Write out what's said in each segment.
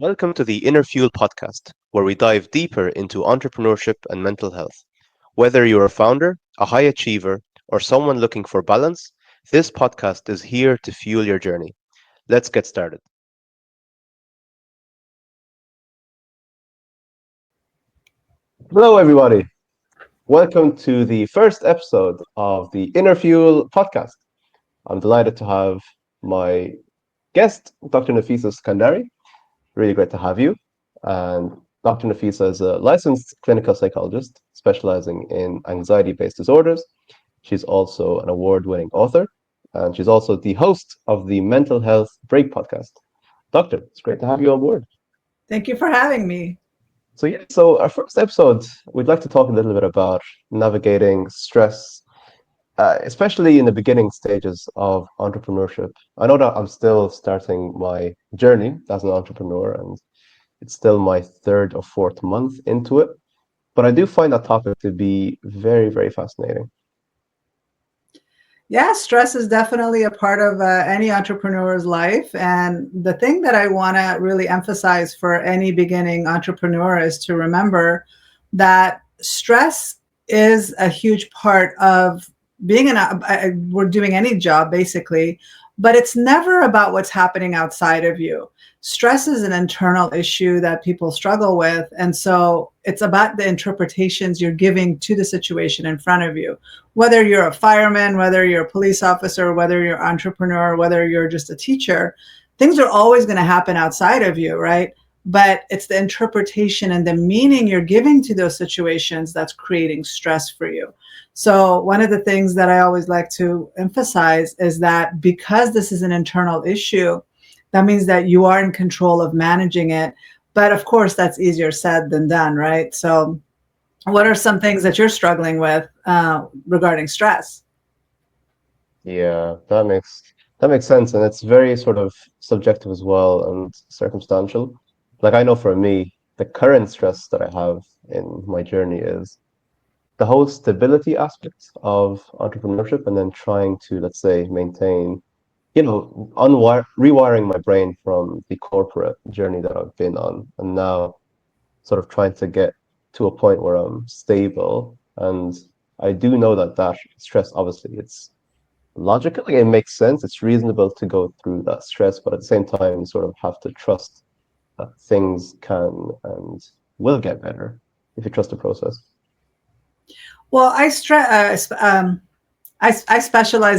Welcome to the InnerFuel Podcast, where we dive deeper into entrepreneurship and mental health. Whether you're a founder, a high achiever, or someone looking for balance, this podcast is here to fuel your journey. Let's get started. Hello, everybody. Welcome to the first episode of the InnerFuel Podcast. I'm delighted to have my guest, Dr. Nafisa Sekandari. Really great to have you. And Dr. Nafisa is a licensed clinical psychologist specializing in anxiety-based disorders. She's also an award-winning author, and she's also the host of the Mental Health Break podcast. Doctor, it's great to have you on board. Thank you for having me. So our first episode, we'd like to talk a little bit about navigating stress, especially in the beginning stages of entrepreneurship. I know that I'm still starting my journey as an entrepreneur, and it's still my third or fourth month into it. But I do find that topic to be very, very fascinating. Yeah, stress is definitely a part of any entrepreneur's life. And the thing that I want to really emphasize for any beginning entrepreneur is to remember that stress is a huge part of being we're doing any job basically, but it's never about what's happening outside of you. Stress is an internal issue that people struggle with. And so it's about the interpretations you're giving to the situation in front of you. Whether you're a fireman, whether you're a police officer, whether you're an entrepreneur, whether you're just a teacher, things are always going to happen outside of you, right? But it's the interpretation and the meaning you're giving to those situations that's creating stress for you. So one of the things that I always like to emphasize is that because this is an internal issue, that means that you are in control of managing it. But of course, that's easier said than done, right? So what are some things that you're struggling with regarding stress? Yeah, that makes sense, and it's very sort of subjective as well and circumstantial. Like I know for me, the current stress that I have in my journey is the whole stability aspect of entrepreneurship, and then trying to, let's say, maintain, rewiring my brain from the corporate journey that I've been on, and now sort of trying to get to a point where I'm stable. And I do know that that stress, obviously, it's logically, it makes sense. It's reasonable to go through that stress, but at the same time, you sort of have to trust that things can and will get better if you trust the process. Well, I specialize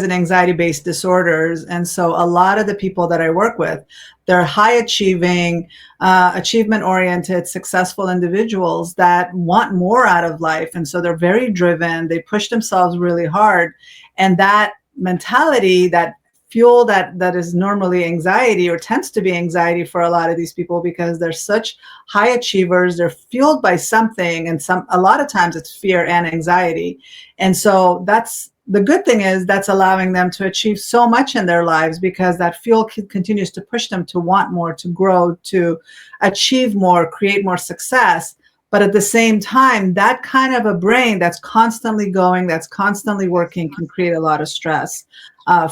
in anxiety-based disorders, and so a lot of the people that I work with, they're high achieving, achievement-oriented, successful individuals that want more out of life, and so they're very driven. They push themselves really hard, and that mentality, that fuel that is normally anxiety or tends to be anxiety for a lot of these people because they're such high achievers. They're fueled by something, and a lot of times it's fear and anxiety, and so that's the good thing is that's allowing them to achieve so much in their lives because that fuel continues to push them to want more, to grow, to achieve more, create more success. But at the same time, that kind of a brain that's constantly going, that's constantly working can create a lot of stress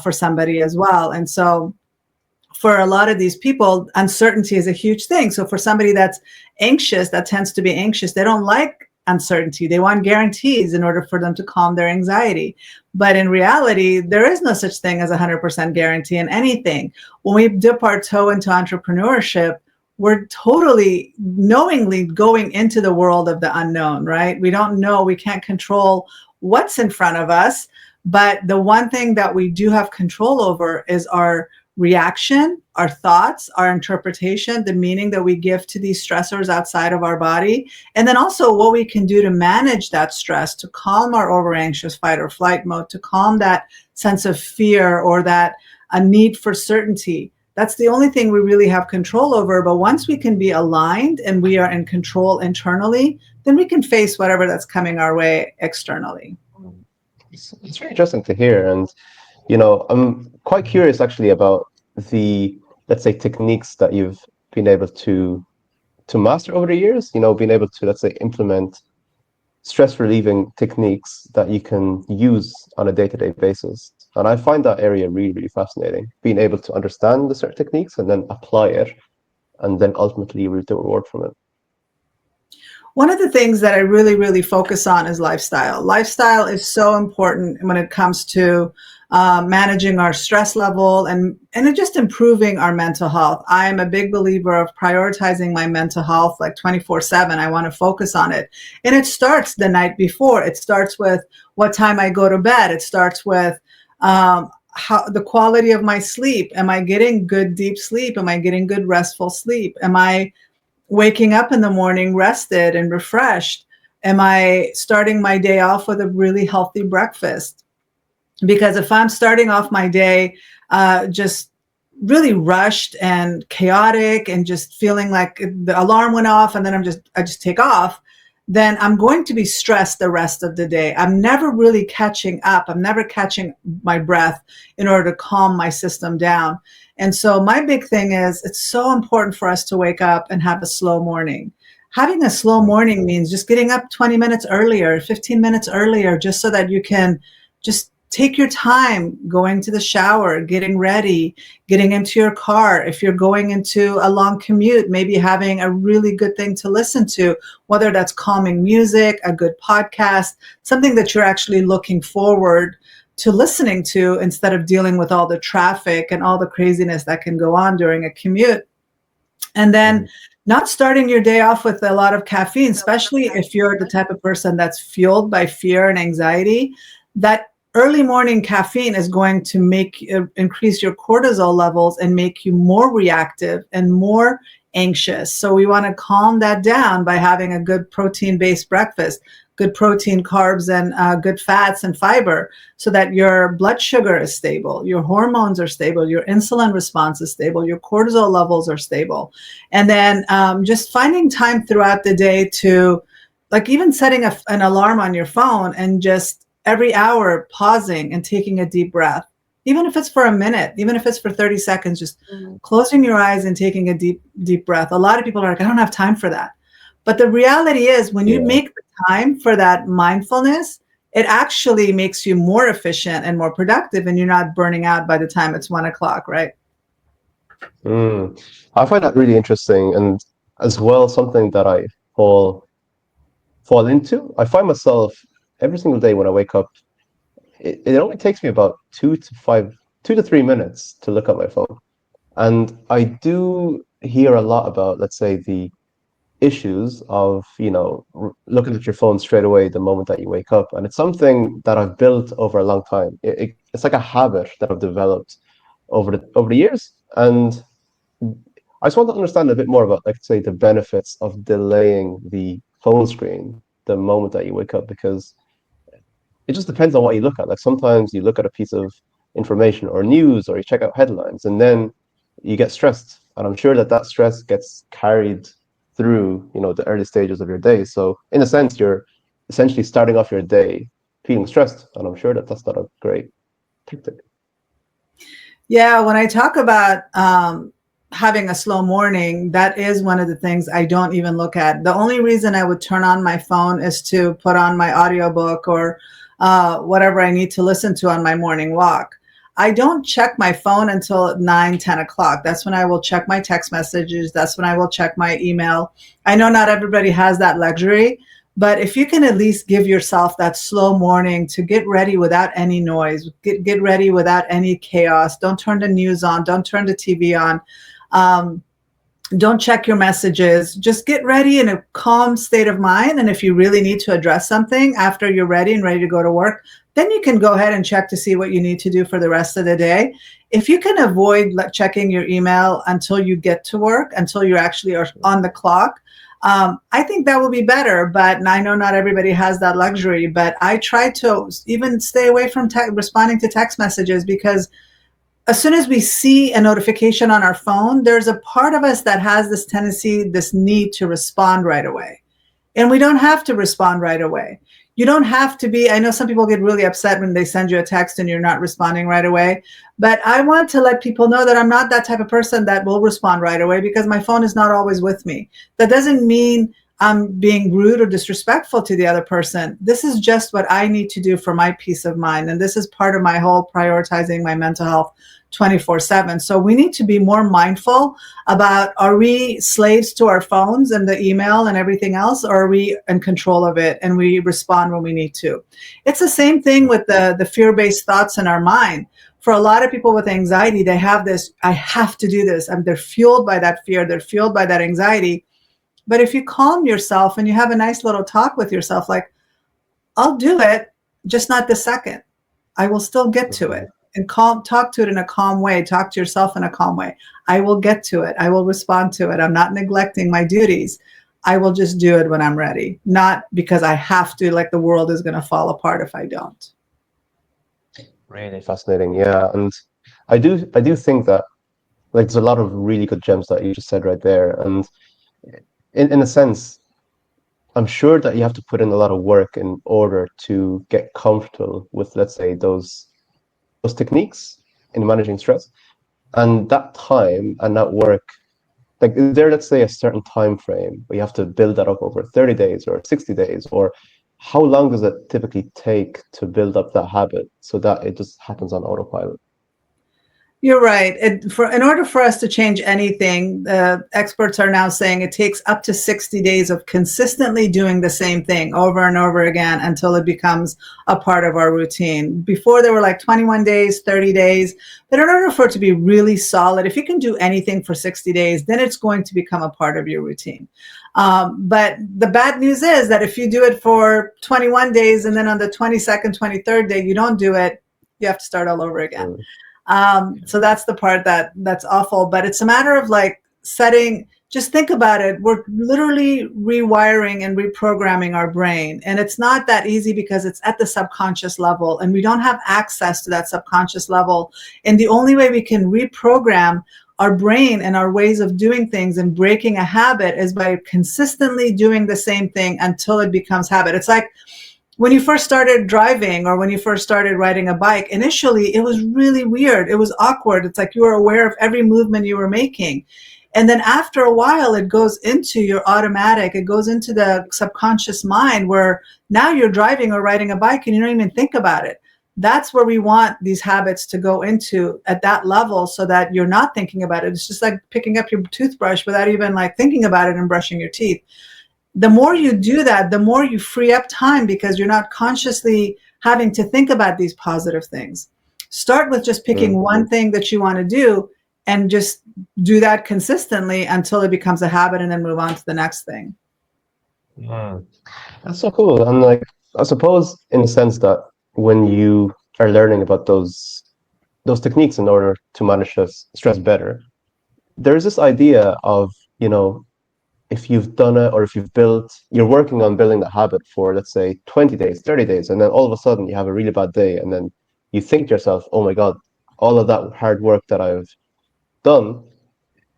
for somebody as well. And so for a lot of these people, uncertainty is a huge thing. So for somebody that's anxious, that tends to be anxious, they don't like uncertainty. They want guarantees in order for them to calm their anxiety. But in reality, there is no such thing as 100% guarantee in anything. When we dip our toe into entrepreneurship, we're totally knowingly going into the world of the unknown, right? We don't know, we can't control what's in front of us. But the one thing that we do have control over is our reaction, our thoughts, our interpretation, the meaning that we give to these stressors outside of our body, and then also what we can do to manage that stress, to calm our over anxious fight or flight mode, to calm that sense of fear or that a need for certainty. That's the only thing we really have control over. But once we can be aligned and we are in control internally, then we can face whatever that's coming our way externally. It's very interesting to hear. And, I'm quite curious actually about the, let's say, techniques that you've been able to master over the years, being able to, let's say, implement stress relieving techniques that you can use on a day-to-day basis. And I find that area really, really fascinating, being able to understand the certain techniques and then apply it and then ultimately you reap the reward from it. One of the things that I really, really focus on is lifestyle. Lifestyle is so important when it comes to managing our stress level and just improving our mental health. I am a big believer of prioritizing my mental health like 24/7. I want to focus on it. And it starts the night before. It starts with what time I go to bed. It starts with how the quality of my sleep. Am I getting good deep sleep? Am I getting good restful sleep? Am I waking up in the morning rested and refreshed? Am I starting my day off with a really healthy breakfast? Because if I'm starting off my day just really rushed and chaotic and just feeling like the alarm went off and then I just take off, then I'm going to be stressed the rest of the day. I'm never really catching up. I'm never catching my breath in order to calm my system down. And so my big thing is it's so important for us to wake up and have a slow morning. Having a slow morning means just getting up 20 minutes earlier, 15 minutes earlier, just so that you can just take your time going to the shower, getting ready, getting into your car. If you're going into a long commute, maybe having a really good thing to listen to, whether that's calming music, a good podcast, something that you're actually looking forward to listening to instead of dealing with all the traffic and all the craziness that can go on during a commute. And then not starting your day off with a lot of caffeine, especially if you're the type of person that's fueled by fear and anxiety. That early morning caffeine is going to increase your cortisol levels and make you more reactive and more anxious. So we want to calm that down by having a good protein-based breakfast, good protein, carbs, and good fats and fiber, so that your blood sugar is stable, your hormones are stable, your insulin response is stable, your cortisol levels are stable. And then just finding time throughout the day to, like, even setting an alarm on your phone and just every hour pausing and taking a deep breath, even if it's for a minute, even if it's for 30 seconds, just closing your eyes and taking a deep breath. A lot of people are like, I don't have time for that. But the reality is when you make the time for that mindfulness, it actually makes you more efficient and more productive, and you're not burning out by the time it's 1 o'clock, right? I find that really interesting, and as well something that I fall into. I find myself every single day when I wake up, it only takes me about 2 to 3 minutes to look at my phone. And I do hear a lot about, let's say, the issues of, looking at your phone straight away the moment that you wake up. And it's something that I've built over a long time. It's like a habit that I've developed over the years. And I just want to understand a bit more about, like, say, the benefits of delaying the phone screen the moment that you wake up, because it just depends on what you look at. Like, sometimes you look at a piece of information or news, or you check out headlines, and then you get stressed. And I'm sure that stress gets carried through, the early stages of your day. So in a sense, you're essentially starting off your day feeling stressed. And I'm sure that that's not a great tactic. Yeah, when I talk about having a slow morning, that is one of the things I don't even look at. The only reason I would turn on my phone is to put on my audiobook or whatever I need to listen to on my morning walk. I don't check my phone until 9, 10 o'clock. That's when I will check my text messages. That's when I will check my email. I know not everybody has that luxury, but if you can at least give yourself that slow morning to get ready without any noise, get ready without any chaos. Don't turn the news on. Don't turn the TV on. Don't check your messages. Just get ready in a calm state of mind. And if you really need to address something after you're ready and ready to go to work, then you can go ahead and check to see what you need to do for the rest of the day. If you can avoid checking your email until you get to work, until you actually are on the clock, I think that will be better. But I know not everybody has that luxury, but I try to even stay away from responding to text messages, because as soon as we see a notification on our phone, there's a part of us that has this tendency, this need to respond right away. And we don't have to respond right away. You don't have to be, I know some people get really upset when they send you a text and you're not responding right away. But I want to let people know that I'm not that type of person that will respond right away, because my phone is not always with me. That doesn't mean I'm being rude or disrespectful to the other person. This is just what I need to do for my peace of mind. And this is part of my whole prioritizing my mental health 24/7. So we need to be more mindful about, are we slaves to our phones and the email and everything else, or are we in control of it and we respond when we need to? It's the same thing with the fear-based thoughts in our mind. For a lot of people with anxiety, they have this, I have to do this. And they're fueled by that fear. They're fueled by that anxiety. But if you calm yourself and you have a nice little talk with yourself, like, I'll do it, just not this second. I will still get to it. And talk to it in a calm way. Talk to yourself in a calm way. I will get to it. I will respond to it. I'm not neglecting my duties. I will just do it when I'm ready. Not because I have to, like the world is going to fall apart if I don't. Really fascinating. Yeah. And I do think that, like, there's a lot of really good gems that you just said right there. And in a sense, I'm sure that you have to put in a lot of work in order to get comfortable with, let's say, those techniques in managing stress. And that time and that work, like, is there, let's say, a certain time frame where you have to build that up over 30 days or 60 days, or how long does it typically take to build up that habit so that it just happens on autopilot? You're right. In order for us to change anything, experts are now saying it takes up to 60 days of consistently doing the same thing over and over again until it becomes a part of our routine. Before, there were like 21 days, 30 days. But in order for it to be really solid, if you can do anything for 60 days, then it's going to become a part of your routine. But the bad news is that if you do it for 21 days and then on the 22nd, 23rd day, you don't do it, you have to start all over again. So that's the part that's awful, but it's a matter of like setting, just think about it. We're literally rewiring and reprogramming our brain. And it's not that easy because it's at the subconscious level and we don't have access to that subconscious level. And the only way we can reprogram our brain and our ways of doing things and breaking a habit is by consistently doing the same thing until it becomes habit. It's like, when you first started driving or when you first started riding a bike, initially it was really weird. It was awkward. It's like you were aware of every movement you were making. And then after a while, it goes into your automatic, it goes into the subconscious mind where now you're driving or riding a bike and you don't even think about it. That's where we want these habits to go into at that level so that you're not thinking about it. It's just like picking up your toothbrush without even like thinking about it and brushing your teeth. The more you do that, the more you free up time because you're not consciously having to think about these positive things. Start with just picking one thing that you want to do and just do that consistently until it becomes a habit and then move on to the next thing. Yeah, that's so cool. And like, I suppose in the sense that when you are learning about those techniques in order to manage stress better, there's this idea of, if you've done it or if you're working on building the habit for, let's say, 20 days, 30 days, and then all of a sudden you have a really bad day and then you think to yourself, oh my God, all of that hard work that I've done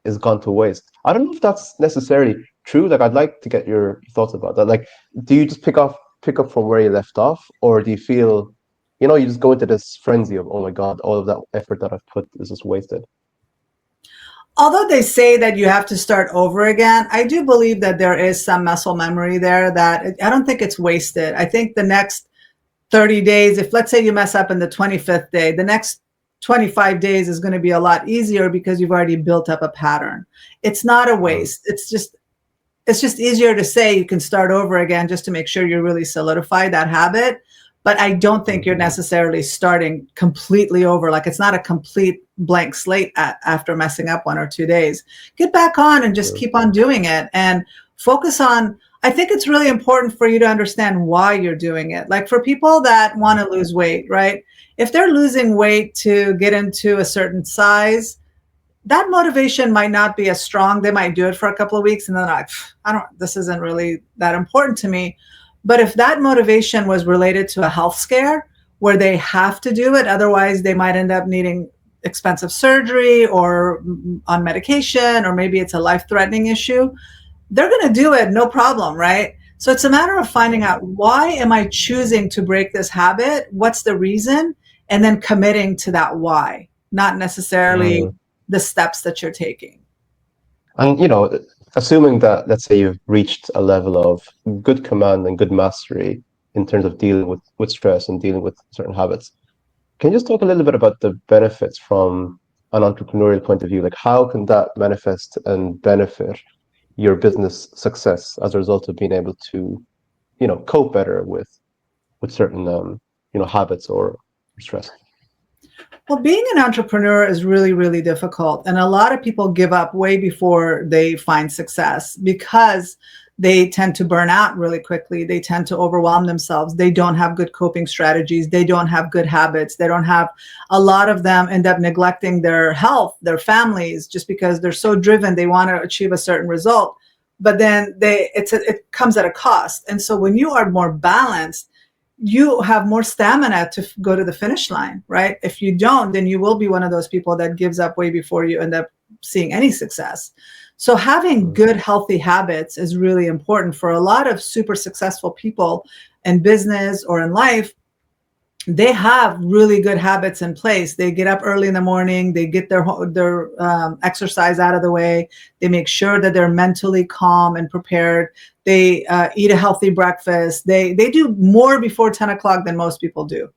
is gone to waste. I don't know if that's necessarily true. Like, I'd like to get your thoughts about that. Like, do you just pick up from where you left off, or do you feel, you just go into this frenzy of, oh my God, all of that effort that I've put is just wasted? Although they say that you have to start over again, I do believe that there is some muscle memory there that I don't think it's wasted. I think the next 30 days, if let's say you mess up in the 25th day, the next 25 days is going to be a lot easier because you've already built up a pattern. It's not a waste. It's just easier to say you can start over again just to make sure you really solidify that habit. But I don't think you're necessarily starting completely over. Like, it's not a complete blank slate after messing up 1 or 2 days. Get back on and just keep on doing it and focus on, I think it's really important for you to understand why you're doing it. Like, for people that want to lose weight, right? If they're losing weight to get into a certain size, that motivation might not be as strong. They might do it for a couple of weeks and then like, this isn't really that important to me. But if that motivation was related to a health scare where they have to do it, otherwise they might end up needing expensive surgery or on medication, or maybe it's a life-threatening issue, they're going to do it, no problem, right? So it's a matter of finding out, why am I choosing to break this habit? What's the reason? And then committing to that why, not necessarily the steps that you're taking. And, assuming that, let's say, you've reached a level of good command and good mastery in terms of dealing with stress and dealing with certain habits, can you just talk a little bit about the benefits from an entrepreneurial point of view? Like, how can that manifest and benefit your business success as a result of being able to, cope better with certain, habits or stress? Well, being an entrepreneur is really, really difficult. And a lot of people give up way before they find success because they tend to burn out really quickly. They tend to overwhelm themselves. They don't have good coping strategies. They don't have good habits. They don't have, a lot of them end up neglecting their health, their families, just because they're so driven. They want to achieve a certain result, but then it comes at a cost. And so when you are more balanced, you have more stamina to go to the finish line, right? If you don't, then you will be one of those people that gives up way before you end up seeing any success. So having good, healthy habits is really important for a lot of super successful people in business or in life. They have really good habits in place. They get up early in the morning. They get their exercise out of the way. They make sure that they're mentally calm and prepared. They eat a healthy breakfast. They do more before 10 o'clock than most people do.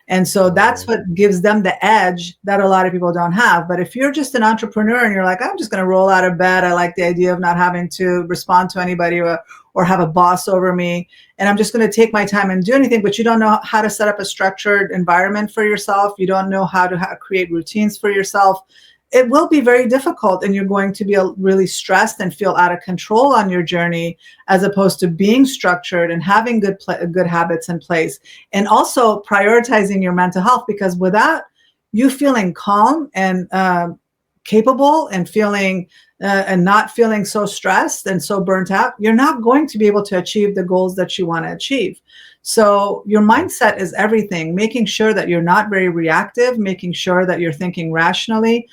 And so that's what gives them the edge that a lot of people don't have. But if you're just an entrepreneur and you're like, I'm just going to roll out of bed. I like the idea of not having to respond to anybody or have a boss over me. And I'm just going to take my time and do anything. But you don't know how to set up a structured environment for yourself. You don't know how to create routines for yourself. It will be very difficult, and you're going to be really stressed and feel out of control on your journey, as opposed to being structured and having good habits in place, and also prioritizing your mental health. Because without you feeling calm and capable and feeling and not feeling so stressed and so burnt out, you're not going to be able to achieve the goals that you want to achieve. So your mindset is everything. Making sure that you're not very reactive, making sure that you're thinking rationally.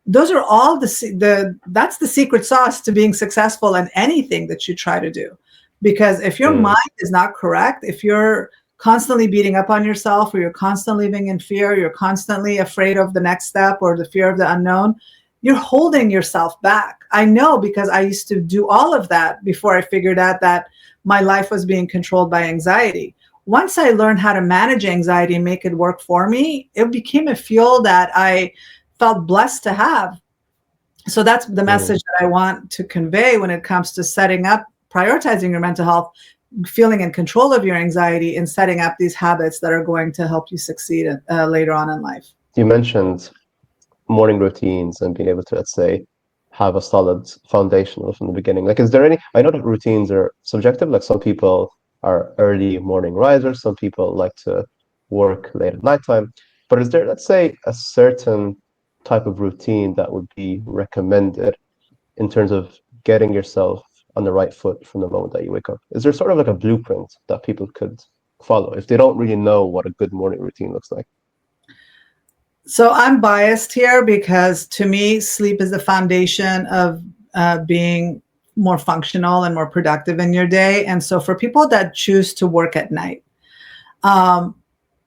Those are all that's the secret sauce to being successful in anything that you try to do. Because if your mind is not correct, if you're constantly beating up on yourself, or you're constantly living in fear, you're constantly afraid of the next step or the fear of the unknown, you're holding yourself back. I know, because I used to do all of that before I figured out that my life was being controlled by anxiety. Once I learned how to manage anxiety and make it work for me, it became a fuel that I felt blessed to have. So that's the message that I want to convey when it comes to setting up, prioritizing your mental health, feeling in control of your anxiety, and setting up these habits that are going to help you succeed later on in life. You mentioned morning routines and being able to, let's say, have a solid foundation from the beginning. Like, is there any, I know that routines are subjective, like some people are early morning risers, some people like to work late at nighttime, but is there, let's say, a certain type of routine that would be recommended in terms of getting yourself on the right foot from the moment that you wake up? Is there sort of like a blueprint that people could follow if they don't really know what a good morning routine looks like? So I'm biased here, because to me, sleep is the foundation of being more functional and more productive in your day. And so for people that choose to work at night,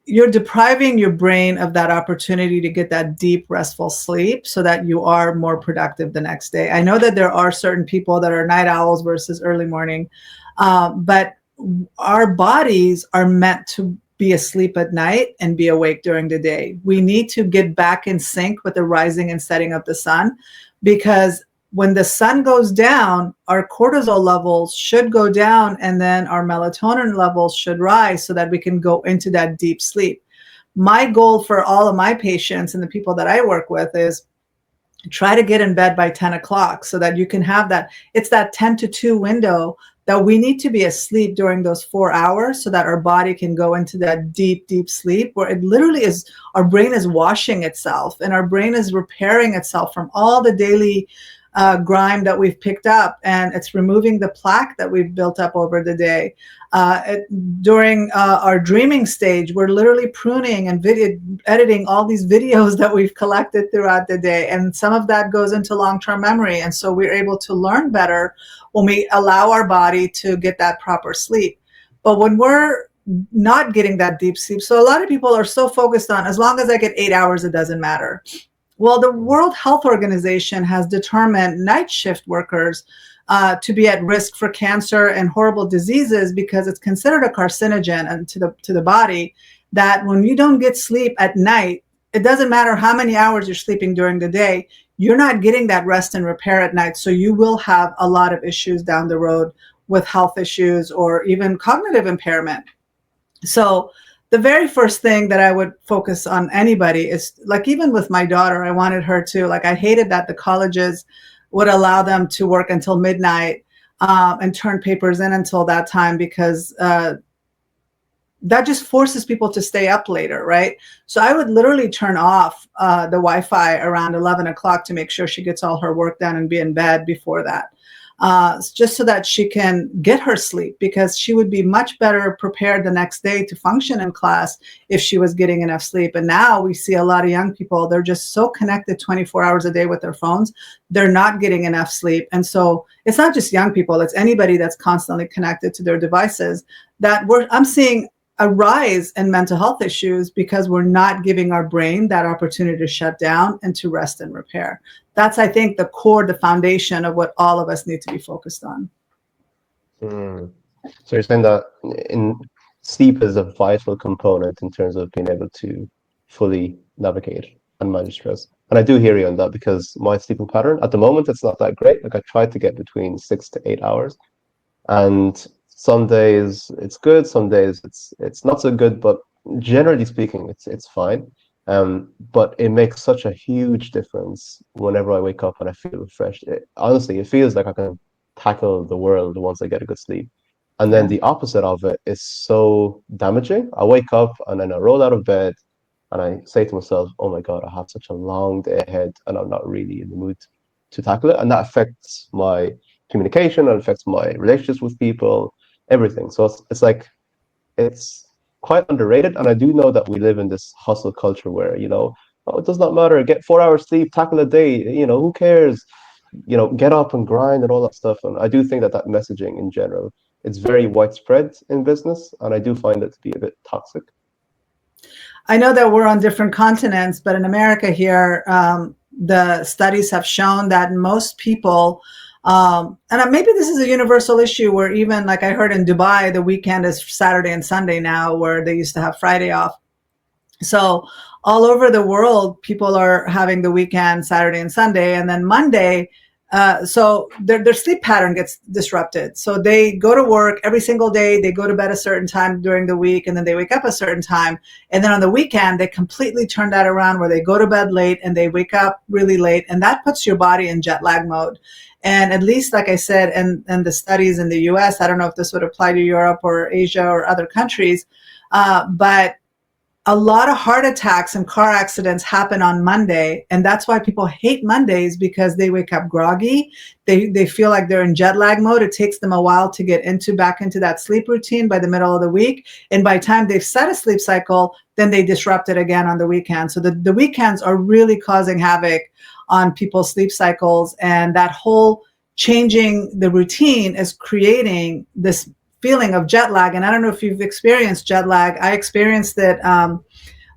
you're depriving your brain of that opportunity to get that deep, restful sleep so that you are more productive the next day. I know that there are certain people that are night owls versus early morning, but our bodies are meant to be asleep at night and be awake during the day. We need to get back in sync with the rising and setting of the sun, because when the sun goes down, our cortisol levels should go down, and then our melatonin levels should rise so that we can go into that deep sleep. My goal for all of my patients and the people that I work with is try to get in bed by 10 o'clock so that you can have that. It's that 10 to 2 window that we need to be asleep during those 4 hours so that our body can go into that deep, deep sleep, where it literally is, our brain is washing itself and our brain is repairing itself from all the daily grime that we've picked up, and it's removing the plaque that we've built up over the day. During our dreaming stage, we're literally pruning and editing all these videos that we've collected throughout the day, and some of that goes into long-term memory, and so we're able to learn better when we allow our body to get that proper sleep. But when we're not getting that deep sleep, so a lot of people are so focused on, as long as I get 8 hours, it doesn't matter. Well, the World Health Organization has determined night shift workers to be at risk for cancer and horrible diseases because it's considered a carcinogen and to the body. That when you don't get sleep at night, it doesn't matter how many hours you're sleeping during the day, you're not getting that rest and repair at night. So you will have a lot of issues down the road with health issues or even cognitive impairment. So the very first thing that I would focus on anybody is, like, even with my daughter, I wanted her to, like, I hated that the colleges would allow them to work until midnight and turn papers in until that time, because that just forces people to stay up later, right? So I would literally turn off the Wi-Fi around 11 o'clock to make sure she gets all her work done and be in bed before that, just so that she can get her sleep, because she would be much better prepared the next day to function in class if she was getting enough sleep. And now we see a lot of young people, they're just so connected 24 hours a day with their phones, they're not getting enough sleep. And so it's not just young people, it's anybody that's constantly connected to their devices that I'm seeing a rise in mental health issues because we're not giving our brain that opportunity to shut down and to rest and repair. That's, I think, the core, the foundation of what all of us need to be focused on. Mm. So you're saying that in sleep is a vital component in terms of being able to fully navigate and manage stress. And I do hear you on that, because my sleeping pattern at the moment, it's not that great. Like, I try to get between 6 to 8 hours, and some days it's good, some days it's not so good, but generally speaking, it's fine. But it makes such a huge difference whenever I wake up and I feel refreshed. Honestly, it feels like I can tackle the world once I get a good sleep. And then Yeah. the opposite of it is so damaging. I wake up and then I roll out of bed and I say to myself, "Oh my God, I have such a long day ahead, and I'm not really in the mood to tackle it." And that affects my communication, and affects my relationships with people, everything. So it's like, it's quite underrated. And I do know that we live in this hustle culture where, oh, it does not matter, get 4 hours sleep, tackle a day, who cares, get up and grind and all that stuff. And I do think that that messaging in general, it's very widespread in business, and I do find it to be a bit toxic. I know that we're on different continents, but in America here, the studies have shown that most people, and maybe this is a universal issue, where even, like, I heard in Dubai, the weekend is Saturday and Sunday now, where they used to have Friday off. So all over the world, people are having the weekend Saturday and Sunday, and then Monday. So their sleep pattern gets disrupted. So they go to work every single day. They go to bed a certain time during the week, and then they wake up a certain time. And then on the weekend, they completely turn that around, where they go to bed late and they wake up really late. And that puts your body in jet lag mode. And at least, like I said, and the studies in the US, I don't know if this would apply to Europe or Asia or other countries, but a lot of heart attacks and car accidents happen on Monday. And that's why people hate Mondays, because they wake up groggy. They feel like they're in jet lag mode. It takes them a while to get back into that sleep routine by the middle of the week. And by the time they've set a sleep cycle, then they disrupt it again on the weekend. So the weekends are really causing havoc on people's sleep cycles. And that whole changing the routine is creating this feeling of jet lag. And I don't know if you've experienced jet lag. I experienced it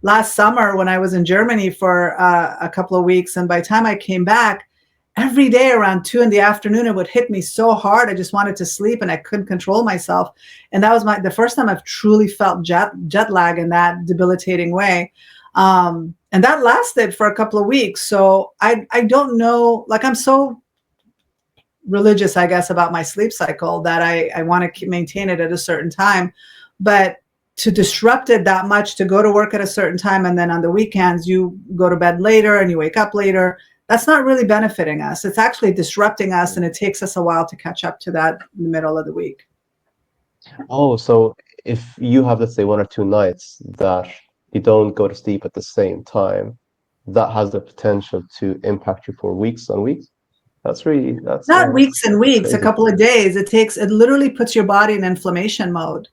last summer when I was in Germany for a couple of weeks. And by the time I came back, every day around 2 p.m, it would hit me so hard. I just wanted to sleep and I couldn't control myself. And that was the first time I've truly felt jet lag in that debilitating way. And that lasted for a couple of weeks. So I don't know, like, I'm so religious, I guess, about my sleep cycle that I want to maintain it at a certain time. But to disrupt it that much, to go to work at a certain time, and then on the weekends you go to bed later and you wake up later, that's not really benefiting us. It's actually disrupting us, and it takes us a while to catch up to that in the middle of the week. Oh, so if you have, let's say, 1 or 2 nights that you don't go to sleep at the same time, that has the potential to impact you for weeks on weeks. That's Not weeks and weeks, a crazy. couple of days. It literally puts your body in inflammation mode.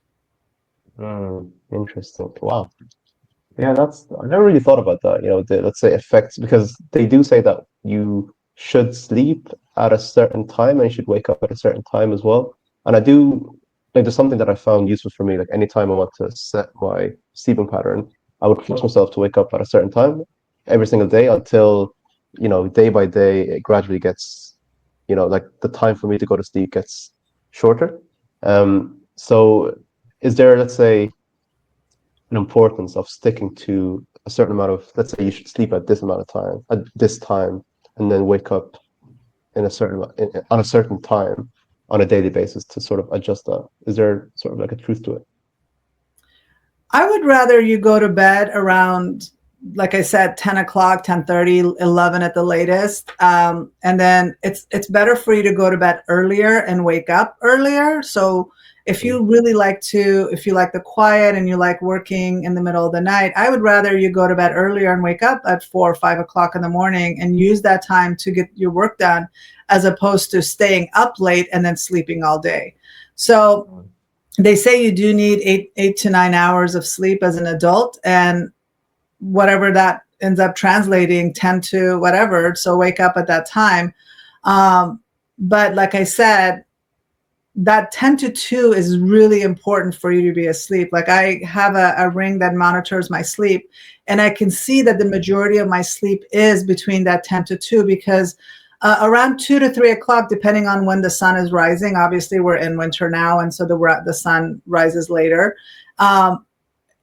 Interesting. Wow. Yeah, I never really thought about that. Let's say effects, because they do say that you should sleep at a certain time and you should wake up at a certain time as well. And I do, like, there's something that I found useful for me. Like, anytime I want to set my sleeping pattern, I would force myself to wake up at a certain time every single day until, day by day, it gradually gets like the time for me to go to sleep gets shorter. So is there, let's say, an importance of sticking to a certain amount of, let's say you should sleep at this amount of time, at this time, and then wake up on a certain time on a daily basis to sort of adjust that? Is there sort of like a truth to it? I would rather you go to bed around, like I said, 10 o'clock, 10:30, 11 at the latest. And then it's better for you to go to bed earlier and wake up earlier. So if Mm. you really if you like the quiet and you like working in the middle of the night, I would rather you go to bed earlier and wake up at 4 or 5 o'clock in the morning and use that time to get your work done, as opposed to staying up late and then sleeping all day. So they say you do need 8 to 9 hours of sleep as an adult, and whatever that ends up translating, 10 to whatever. So wake up at that time. But like I said, that 10 to 2 is really important for you to be asleep. Like I have a ring that monitors my sleep, and I can see that the majority of my sleep is between that 10 to 2, because around 2 to 3 o'clock, depending on when the sun is rising, obviously we're in winter now, and so the sun rises later.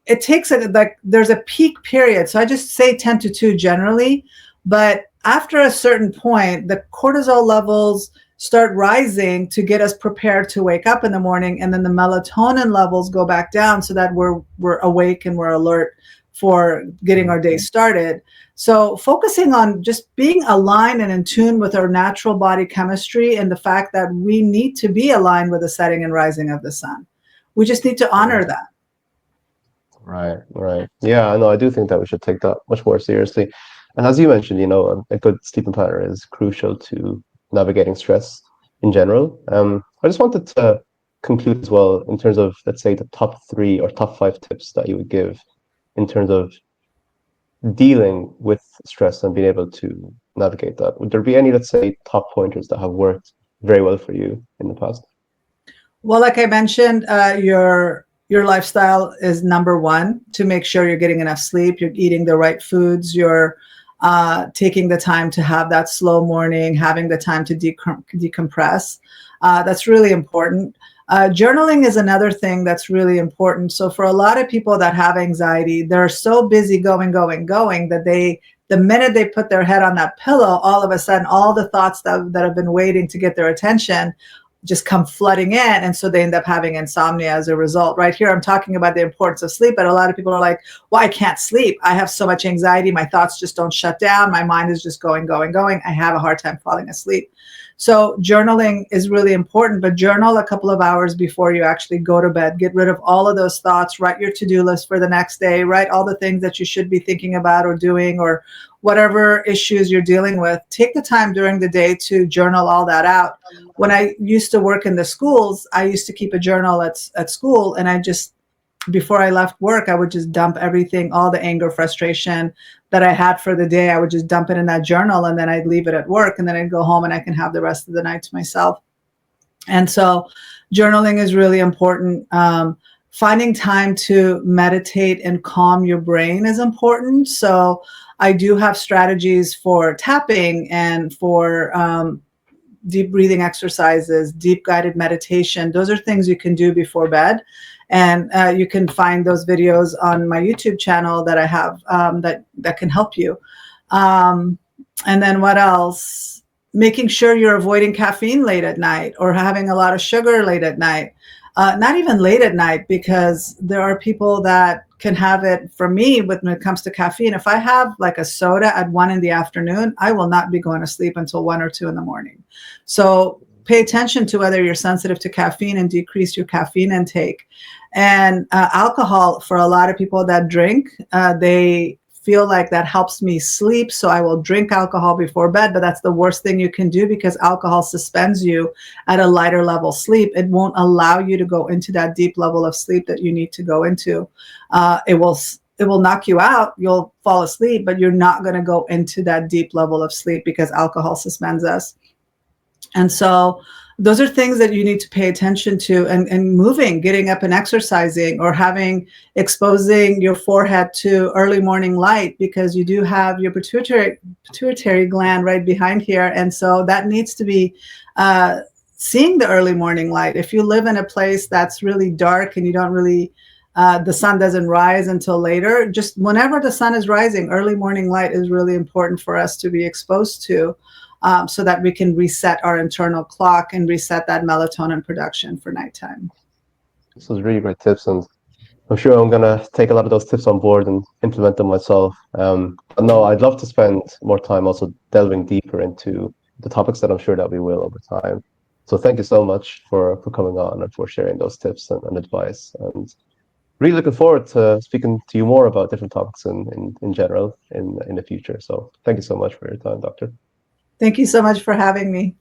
It takes like there's a peak period. So I just say 10 to 2 generally, but after a certain point, the cortisol levels start rising to get us prepared to wake up in the morning, and then the melatonin levels go back down so that we're awake and we're alert for getting our day started. So focusing on just being aligned and in tune with our natural body chemistry, and the fact that we need to be aligned with the setting and rising of the sun. We just need to honor that. Right, right. Yeah, no, I do think that we should take that much more seriously. And as you mentioned, a good sleeping pattern is crucial to navigating stress in general. I just wanted to conclude as well in terms of, let's say, the top 3 or top 5 tips that you would give in terms of dealing with stress and being able to navigate that. Would there be any, let's say, top pointers that have worked very well for you in the past? Well, like I mentioned, your lifestyle is number one, to make sure you're getting enough sleep, you're eating the right foods, you're taking the time to have that slow morning, having the time to decompress. That's really important. Journaling is another thing that's really important. So for a lot of people that have anxiety, they're so busy going, that the minute they put their head on that pillow, all of a sudden, all the thoughts that have been waiting to get their attention just come flooding in. And so they end up having insomnia as a result. Right here, I'm talking about the importance of sleep, but a lot of people are like, well, I can't sleep. I have so much anxiety. My thoughts just don't shut down. My mind is just going. I have a hard time falling asleep. So journaling is really important, but journal a couple of hours before you actually go to bed. Get rid of all of those thoughts, write your to-do list for the next day, write all the things that you should be thinking about or doing, or whatever issues you're dealing with. Take the time during the day to journal all that out. When I used to work in the schools, I used to keep a journal at school, and before I left work, I would just dump everything, all the anger, frustration that I had for the day. I would just dump it in that journal, and then I'd leave it at work, and then I'd go home and I can have the rest of the night to myself. And so journaling is really important. Finding time to meditate and calm your brain is important. So I do have strategies for tapping and for deep breathing exercises, deep guided meditation. Those are things you can do before bed. And you can find those videos on my YouTube channel that I have that can help you. And then what else? Making sure you're avoiding caffeine late at night, or having a lot of sugar late at night. Not even late at night, because there are people that can have it. For me, when it comes to caffeine, if I have like a soda at 1 p.m, I will not be going to sleep until 1 or 2 in the morning. So pay attention to whether you're sensitive to caffeine and decrease your caffeine intake. And alcohol, for a lot of people that drink, they feel like that helps me sleep, so I will drink alcohol before bed, but that's the worst thing you can do, because alcohol suspends you at a lighter level sleep. It won't allow you to go into that deep level of sleep that you need to go into. It will knock you out. You'll fall asleep, but you're not going to go into that deep level of sleep because alcohol suspends us. And so those are things that you need to pay attention to, and moving, getting up and exercising, or exposing your forehead to early morning light, because you do have your pituitary gland right behind here. And so that needs to be seeing the early morning light. If you live in a place that's really dark and you don't really the sun doesn't rise until later, just whenever the sun is rising, early morning light is really important for us to be exposed to, so that we can reset our internal clock and reset that melatonin production for nighttime. This was really great tips, and I'm sure I'm gonna take a lot of those tips on board and implement them myself. But no, I'd love to spend more time also delving deeper into the topics that I'm sure that we will over time. So thank you so much for coming on and for sharing those tips and advice. And really looking forward to speaking to you more about different topics in general in the future. So thank you so much for your time, Doctor. Thank you so much for having me.